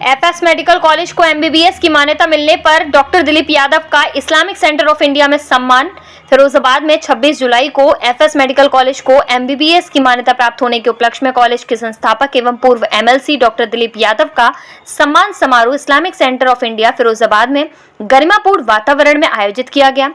FS medical college को MBBS की मान्यता मिलने पर डॉक्टर दिलीप यादव का इस्लामिक सेंटर ऑफ इंडिया में सम्मान। फिरोजाबाद में 26 जुलाई को एफएस मेडिकल कॉलेज को एमबीबीएस की मान्यता प्राप्त होने के उपलक्ष्य में कॉलेज के संस्थापक एवं पूर्व एमएलसी डॉक्टर दिलीप यादव का सम्मान समारोह Islamic centre of India Firozabad में गरिमापूर्ण वातावरण में आयोजित किया गया।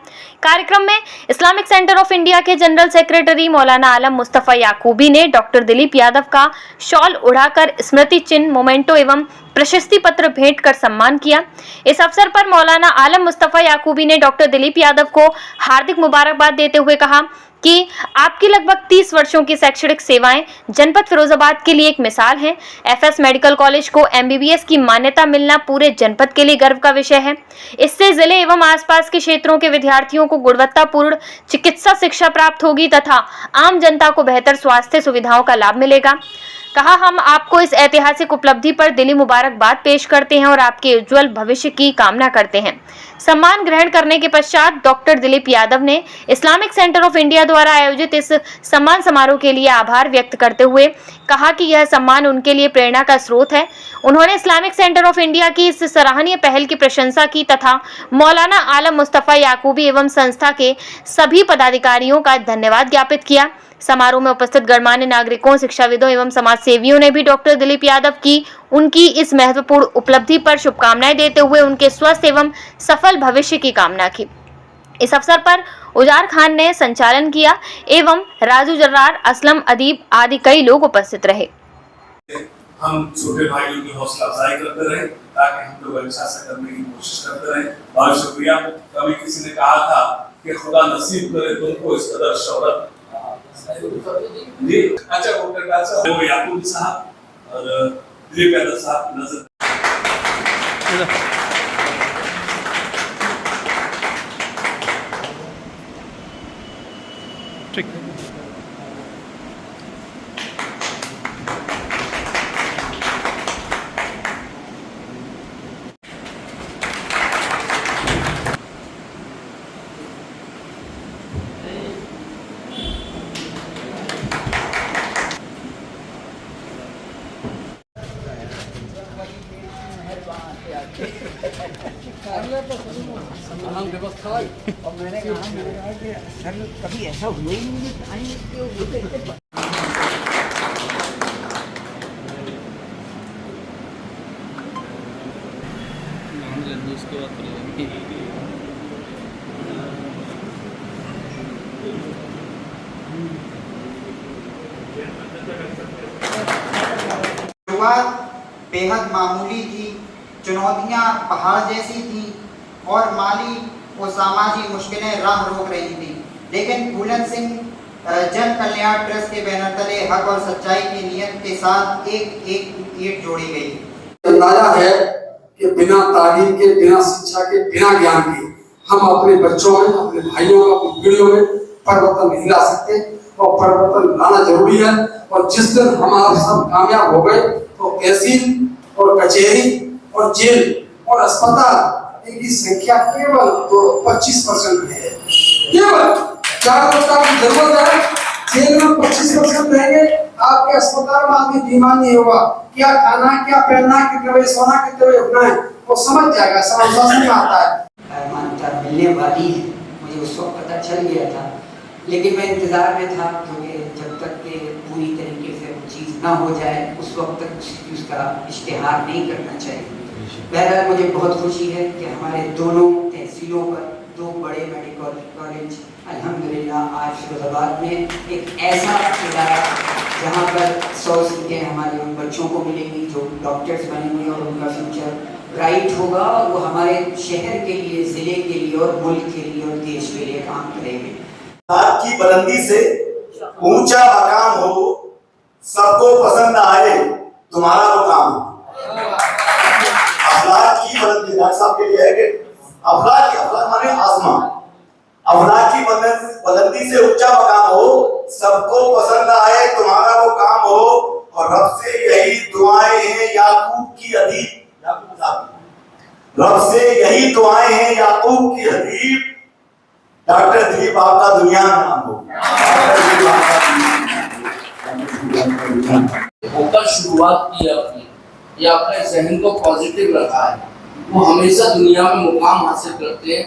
कार्यक्रम में इस्लामिक सेंटर ऑफ इंडिया के जनरल सेक्रेटरी मौलाना आलम मुस्तफा याकूबी ने डॉक्टर दिलीप यादव का शॉल उड़ाकर स्मृति चिन्ह, मोमेंटो एवं प्रशस्ति पत्र भेंट कर सम्मान किया। इस अवसर पर मौलाना आलम मुस्तफा याकूबी ने डॉक्टर दिलीप यादव को हार्दिक मुबारकबाद देते हुए कहा कि आपकी लगभग 30 वर्षों की शैक्षणिक सेवाएं जनपद फिरोजाबाद के लिए एक मिसाल हैं। एफएस मेडिकल कॉलेज को एमबीबीएस की मान्यता मिलना पूरे जनपद के लिए गर्व का विषय है। इससे जिले एवं आसपास के क्षेत्रों के विद्यार्थियों को गुणवत्तापूर्ण चिकित्सा शिक्षा प्राप्त होगी तथा आम जनता को बेहतर स्वास्थ्य सुविधाओं का लाभ मिलेगा। कहा, हम आपको इस ऐतिहासिक उपलब्धि पर दिली मुबारकबाद पेश करते हैं और आपके उज्जवल भविष्य की कामना करते हैं। सम्मान ग्रहण करने के पश्चात डॉक्टर दिलीप यादव ने इस्लामिक सेंटर ऑफ इंडिया द्वारा आयोजित इस सम्मान समारोह के लिए आभार व्यक्त करते हुए कहा कि यह सम्मान उनके लिए प्रेरणा का स्रोत है। उन्होंने इस्लामिक सेंटर ऑफ इंडिया की इस सराहनीय पहल की प्रशंसा की तथा मौलाना आलम मुस्तफा याकूबी एवं संस्था के सभी पदाधिकारियों का धन्यवाद ज्ञापित किया। समारोह में उपस्थित गणमान्य नागरिकों, शिक्षाविदों एवं समाज सेवियों ने भी डॉक्टर दिलीप यादव की उनकी इस महत्वपूर्ण उपलब्धि पर शुभकामनाएं देते हुए उनके स्वस्थ एवं सफल भविष्य की कामना की। इस अवसर पर उजार खान ने संचालन किया एवं राजू जर्रार, असलम अदीब आदि कई लोग उपस्थित रहे। हम छोटे भाइयों की हौसला अफजाई करते रहे ताकि हम लोग अच्छा सा करने की कोशिश करते रहे। बहुत शुक्रिया। कभी किसी ने कहा था कि खुदा नसीब करे तुमको इस कदर शोहरत जी। अच्छा वो याकूब साहब और दिलीप यादव साहब नजर ठीक। व्यवस्था और मैंने कहा कि सर कभी ऐसा हुआ ही नहीं। शुरुआत बेहद मामूली थी, चुनौतियां पहाड़ जैसी थी और माली और सामाजिक मुश्किलें राह रोक रही थी, लेकिन फूलन सिंह जन कल्याण ट्रस्ट के बैनर तले हक और सच्चाई की नीयत के साथ एक एक ईंट जोड़ी गई। अंदाजा है कि बिना तालीम के, बिना शिक्षा के, बिना ज्ञान के हम अपने बच्चों में, अपने भाइयों में, अपनी पीढ़ियों में परिवर्तन नहीं ला सकते और परिवर्तन लाना जरूरी है। और जिस दिन हम आप सब कामयाब हो गए तो तहसील और कचहरी और जेल और अस्पताल की संख्या केवल 25% है। केवल 4 अस्पताल की जरूरत है, जेल में 25% रहेंगे। आपके अस्पताल में आदमी बीमार नहीं होगा, क्या खाना, क्या पहनना, कितने बजे सोना, कितने बजे उठना है, वो समझ जाएगा, समझ में आता है। मान्यता मिलने वाली है, मुझे उस वक्त पता चल गया था, लेकिन मैं इंतजार में था क्योंकि जब तक के पूरी तरीके से वो चीज़ ना हो जाए उस वक्त तक उसका इश्तिहार नहीं करना चाहिए। बहरहाल मुझे बहुत खुशी है कि हमारे दोनों तहसीलों पर 2 बड़े मेडिकल कॉलेज अल्हम्दुलिल्लाह आज फिरोजाबाद में एक ऐसा इदारा जहाँ पर 100 सीटें हमारे उन बच्चों को मिलेंगी जो डॉक्टर्स बनेंगे और उनका फ्यूचर ब्राइट होगा और वो हमारे शहर के लिए, ज़िले के लिए और मुल्क के लिए और देश के लिए काम करेंगे। आपकी बुलंदी से ऊंचा मकाम हो, सबको पसंद आए, तुम्हारा वो काम हो। अफलाक की बुलंदी डॉक्टर साहब के लिए है कि अफलाक माने आसमान, अफलाक की बुलंदी से ऊंचा मकाम हो, सबको पसंद आए, तुम्हारा वो काम हो। और रब से यही दुआएं हैं याकूब की हदीब, रब से यही दुआएं हैं याकूब की हदीब, डॉक्टर दिलीप आपका दुनिया में नाम हो। होकर शुरुआत की है अपनी या अपने जहन को पॉजिटिव रखा है वो हमेशा दुनिया में मुकाम हासिल करते हैं,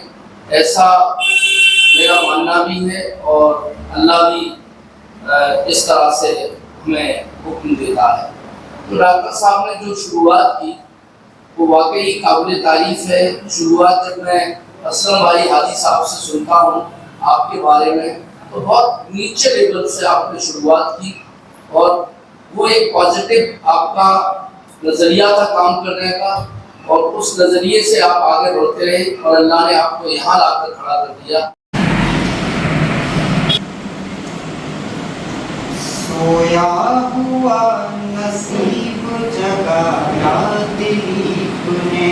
ऐसा मेरा मानना भी है। और अल्लाह भी इस तरह से हमें हुक्म देता है। तो डॉक्टर साहब ने जो शुरुआत की वो वाकई काबिल तारीफ है। शुरुआत जब मैं असलम भाई हाजी साहब से सुनता हूँ आपके बारे में तो बहुत नीचे लेवल से आपने शुरुआत की और वो एक पॉजिटिव आपका नज़रिया था काम करने का और उस नज़रिए से आप आगे बढ़ते रहे और अल्लाह ने आपको यहाँ लाकर खड़ा कर दिया। सोया हुआ नसीब जगाया दिलीप ने,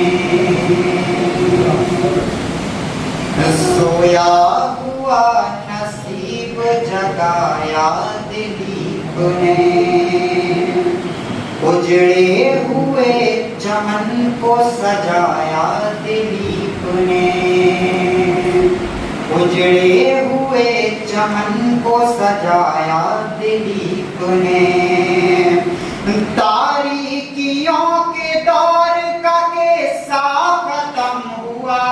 सोया हुआ नसीब जगाया दिलीप ने, उजड़े हुए चमन को सजाया दिलीप ने, उजड़े हुए चमन को सजाया दिलीप ने, तारीकियों के दौर का किस्सा खत्म हुआ,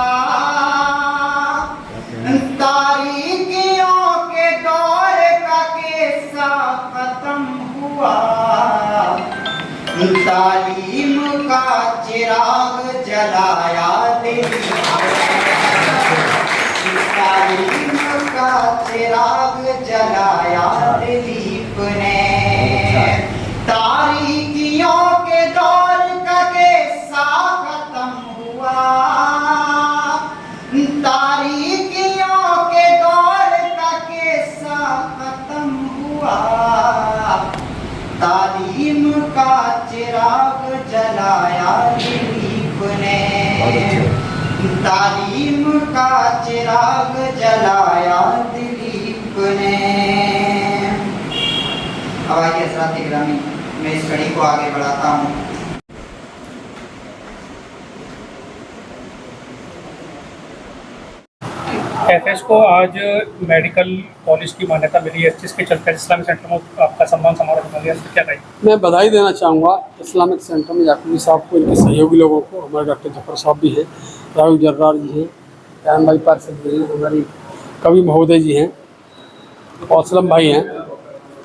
तारीकियों के दौर का किस्सा खत्म हुआ, तालीम का चिराग जलाया दिलीप, तालीम का चिराग जलाया दिलीप ने, तारीकियों के दौर का किस्सा खत्म हुआ, तारीकियों के दौर का किस्सा खत्म हुआ, तालीम का चिराग जलाया दिलीप ने, तालीम का चिराग जलाया दिलीप ने। अब आइए हज़रात गिरामी, मैं इस कड़ी को आगे बढ़ाता हूँ। एफएस को आज मेडिकल कॉलेज की मान्यता मिली है, जिसके चलते इस्लामिक सेंटर में आपका सम्मान समारोह हो गया, क्या कहेंगे? मैं बधाई देना चाहूँगा इस्लामिक सेंटर में याकूबी साहब को, इनके सहयोगी लोगों को। हमारे डॉक्टर जफर साहब भी हैं, राहुल जर्रार जी हैं, कैन भाई पार्षद जी हैं, हमारी कवि महोदय जी हैं और असलम भाई हैं।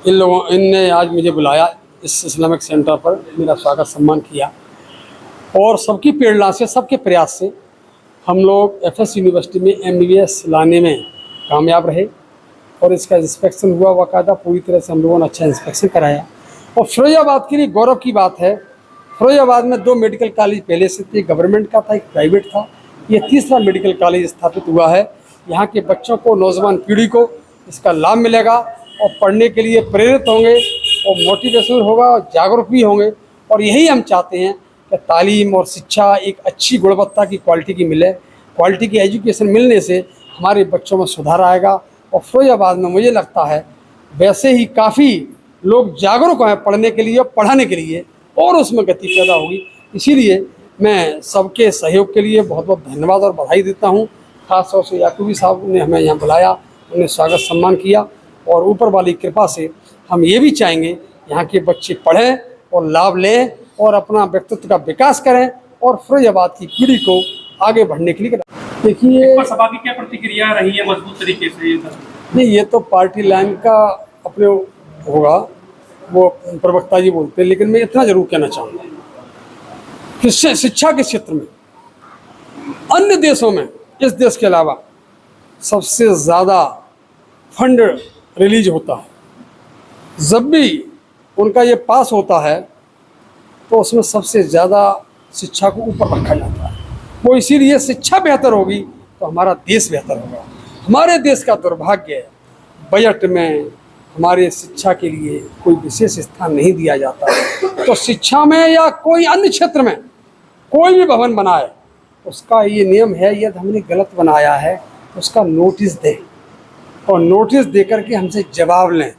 इनने आज मुझे बुलाया इस इस्लामिक सेंटर पर, मेरा स्वागत सम्मान किया और सबकी प्रेरणा से, सबके प्रयास से हम लोग एफएस यूनिवर्सिटी में एमबीबीएस लाने में कामयाब रहे और इसका इंस्पेक्शन हुआ बाकायदा, पूरी तरह से हम लोगों ने अच्छा इंस्पेक्शन कराया। और फिरोजाबाद के लिए गौरव की बात है, फिरोजाबाद में 2 मेडिकल कॉलेज पहले से थे, गवर्नमेंट का था, एक प्राइवेट था, ये तीसरा मेडिकल कॉलेज स्थापित हुआ है। यहाँ के बच्चों को, नौजवान पीढ़ी को इसका लाभ मिलेगा और पढ़ने के लिए प्रेरित होंगे और मोटिवेशन होगा और जागरूक भी होंगे। और यही हम चाहते हैं कि तालीम और शिक्षा एक अच्छी गुणवत्ता की क्वालिटी की मिले। क्वालिटी की एजुकेशन मिलने से हमारे बच्चों में सुधार आएगा और फिरोजाबाद में मुझे लगता है वैसे ही काफ़ी लोग जागरूक हैं पढ़ने के लिए और पढ़ाने के लिए, और उसमें गति पैदा होगी। इसीलिए मैं सबके सहयोग के लिए बहुत बहुत धन्यवाद और बधाई देता हूँ। ख़ास तौर से याकूबी साहब ने हमें यहाँ बुलाया, उन्हें स्वागत सम्मान किया और ऊपर वाली कृपा से हम ये भी चाहेंगे यहाँ के बच्चे पढ़ें और लाभ लें और अपना व्यक्तित्व का विकास करें और फिरोजाबाद की पीढ़ी को आगे बढ़ने के लिए करें। देखिए सभा की क्या प्रतिक्रिया रही है मजबूत तरीके से? नहीं, ये तो पार्टी लाइन का अपने होगा, वो प्रवक्ता जी बोलते हैं, लेकिन मैं इतना जरूर कहना चाहूँगा कि शिक्षा के क्षेत्र में अन्य देशों में, इस देश के अलावा सबसे ज़्यादा फंड रिलीज होता है। जब भी उनका ये पास होता है तो उसमें सबसे ज़्यादा शिक्षा को ऊपर रखा जाता है। वो इसीलिए शिक्षा बेहतर होगी तो हमारा देश बेहतर होगा। हमारे देश का दुर्भाग्य है, बजट में हमारे शिक्षा के लिए कोई विशेष स्थान नहीं दिया जाता। तो शिक्षा में या कोई अन्य क्षेत्र में कोई भी भवन बनाए, उसका ये नियम है, यदि हमने गलत बनाया है तो उसका नोटिस दें और नोटिस दे करके हमसे जवाब लें।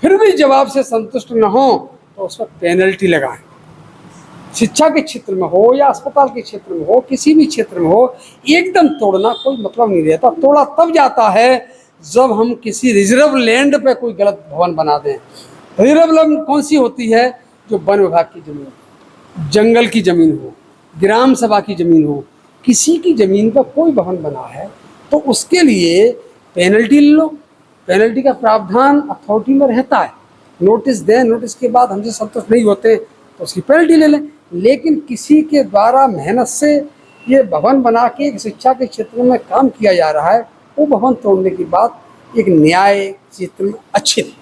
फिर भी जवाब से संतुष्ट न हो तो उस पर पेनल्टी लगाएं। शिक्षा के क्षेत्र में हो या अस्पताल के क्षेत्र में हो, किसी भी क्षेत्र में हो, एकदम तोड़ना कोई मतलब नहीं रहता। तोड़ा तब जाता है जब हम किसी रिजर्व लैंड पे कोई गलत भवन बना दें। रिजर्व लैंड कौन सी होती है? जो वन विभाग की जमीन, जंगल की ज़मीन हो, ग्राम सभा की ज़मीन हो, किसी की ज़मीन पर कोई भवन बना है तो उसके लिए पेनल्टी ले लो। पेनल्टी का प्रावधान अथॉरिटी में रहता है, नोटिस दें, नोटिस के बाद हमसे संतुष्ट नहीं होते तो उसकी पेनल्टी ले लें। लेकिन किसी के द्वारा मेहनत से ये भवन बना के शिक्षा के क्षेत्र में काम किया जा रहा है, वो भवन तोड़ने की बात एक न्याय क्षेत्र में अच्छी नहीं।